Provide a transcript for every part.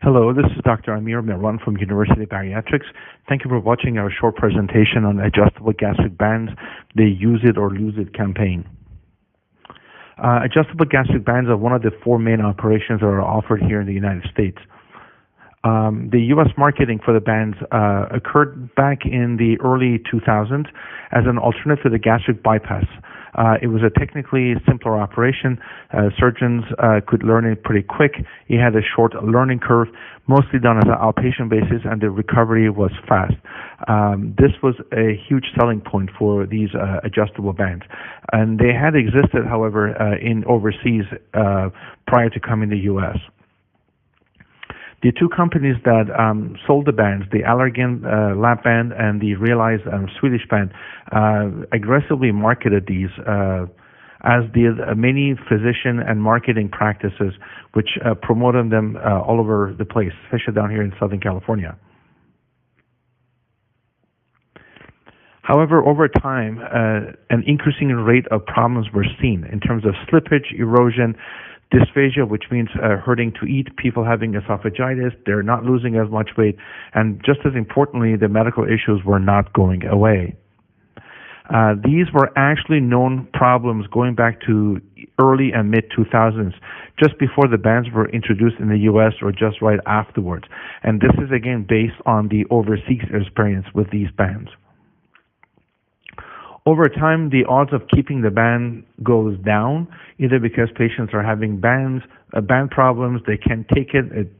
Hello, this is Dr. Amir Mirwan from University of Bariatrics. Thank you for watching our short presentation on adjustable gastric bands, the Use It or Lose It campaign. Adjustable gastric bands are one of the four main operations that are offered here in the United States. The U.S. marketing for the bands occurred back in the early 2000s as an alternative to the gastric bypass. It was a technically simpler operation. Surgeons could learn it pretty quick. It had a short learning curve, mostly done as an outpatient basis, and the recovery was fast. This was a huge selling point for these adjustable bands. And they had existed, however, in overseas prior to coming to the U.S. The two companies that sold the bands, the Allergan lap band and the Realize Swedish band, aggressively marketed these, as did many physician and marketing practices, which promoted them all over the place, especially down here in Southern California. However, over time, an increasing rate of problems were seen in terms of slippage, erosion, dysphagia, which means hurting to eat, people having esophagitis, they're not losing as much weight, and just as importantly, the medical issues were not going away. These were actually known problems going back to early and mid-2000s, just before the bands were introduced in the U.S. or just right afterwards. And this is again based on the overseas experience with these bands. Over time, the odds of keeping the band goes down, either because patients are having band problems, they can't take it, it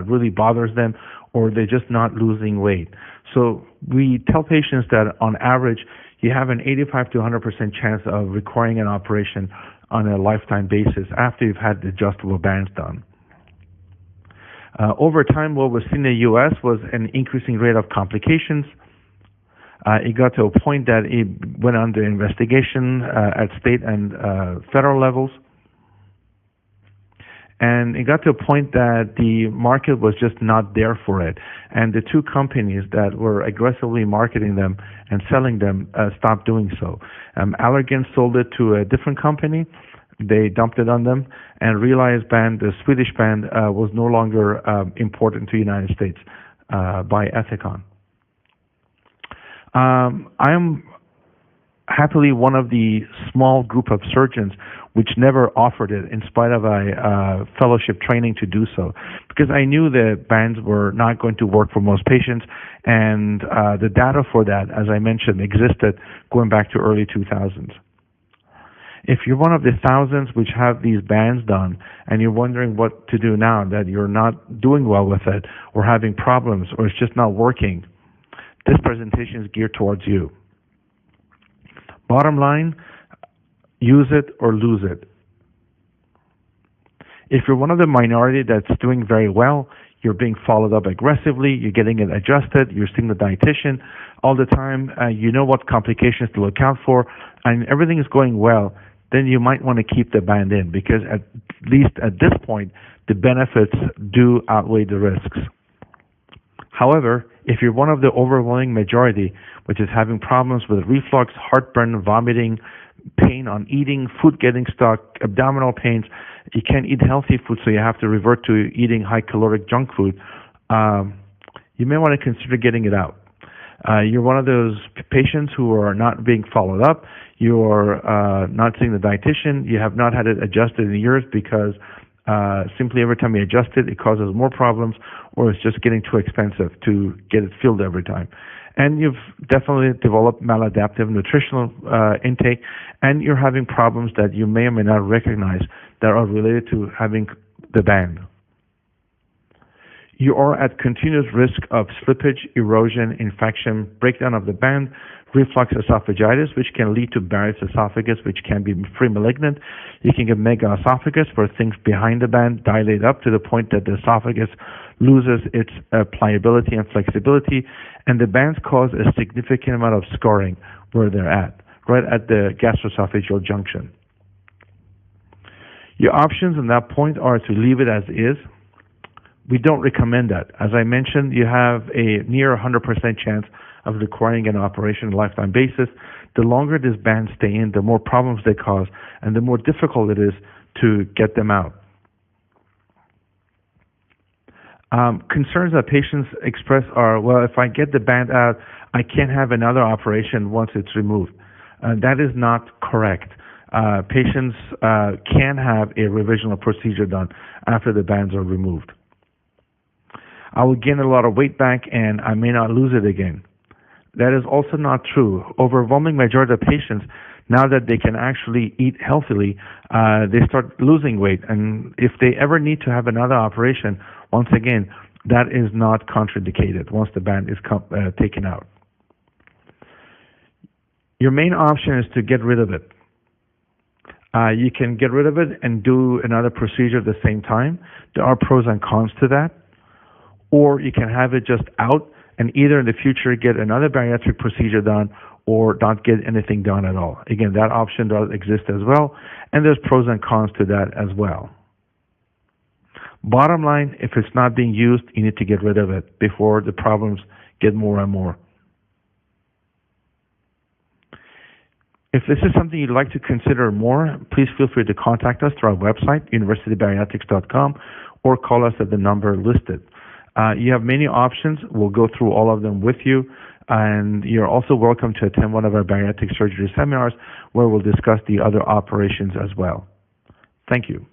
really bothers them, or they're just not losing weight. So we tell patients that on average, you have an 85 to 100% chance of requiring an operation on a lifetime basis after you've had the adjustable bands done. Over time, what was seen in the U.S. was an increasing rate of complications. It got to a point that it went under investigation at state and federal levels. And it got to a point that the market was just not there for it. And the two companies that were aggressively marketing them and selling them stopped doing so. Allergan sold it to a different company. They dumped it on them, and Realize band, the Swedish band, was no longer imported to the United States by Ethicon. I am happily one of the small group of surgeons which never offered it in spite of a fellowship training to do so, because I knew the bands were not going to work for most patients, and the data for that, as I mentioned, existed going back to early 2000s. If you're one of the thousands which have these bands done and you're wondering what to do now, that you're not doing well with it or having problems or it's just not working, this presentation is geared towards you. Bottom line, use it or lose it. If you're one of the minority that's doing very well, you're being followed up aggressively, you're getting it adjusted, you're seeing the dietitian all the time, you know what complications to look out for, and everything is going well, then you might want to keep the band in, because at least at this point, the benefits do outweigh the risks. However, if you're one of the overwhelming majority, which is having problems with reflux, heartburn, vomiting, pain on eating, food getting stuck, abdominal pains, you can't eat healthy food, so you have to revert to eating high-caloric junk food, you may want to consider getting it out. You're one of those patients who are not being followed up, you're not seeing the dietitian, you have not had it adjusted in years because simply every time you adjust it, it causes more problems, or it's just getting too expensive to get it filled every time. And you've definitely developed maladaptive nutritional intake, and you're having problems that you may or may not recognize that are related to having the band. You are at continuous risk of slippage, erosion, infection, breakdown of the band, reflux esophagitis, which can lead to Barrett's esophagus, which can be pre-malignant. You can get megaesophagus, where things behind the band dilate up to the point that the esophagus loses its pliability and flexibility, and the bands cause a significant amount of scarring where they're at, right at the gastroesophageal junction. Your options on that point are to leave it as is. We don't recommend that. As I mentioned, you have a near 100% chance of requiring an operation on a lifetime basis. The longer these bands stay in, the more problems they cause, and the more difficult it is to get them out. Concerns that patients express are, well, if I get the band out, I can't have another operation once it's removed. That is not correct. Patients can have a revisional procedure done after the bands are removed. I will gain a lot of weight back and I may not lose it again. That is also not true. Overwhelming majority of patients, now that they can actually eat healthily, they start losing weight. And if they ever need to have another operation, once again, that is not contraindicated once the band is taken out. Your main option is to get rid of it. You can get rid of it and do another procedure at the same time. There are pros and cons to that. Or you can have it just out and either in the future get another bariatric procedure done or not get anything done at all. Again, that option does exist as well, and there's pros and cons to that as well. Bottom line, if it's not being used, you need to get rid of it before the problems get more and more. If this is something you'd like to consider more, please feel free to contact us through our website, universitybariatrics.com, or call us at the number listed. You have many options. We'll go through all of them with you. And you're also welcome to attend one of our bariatric surgery seminars where we'll discuss the other operations as well. Thank you.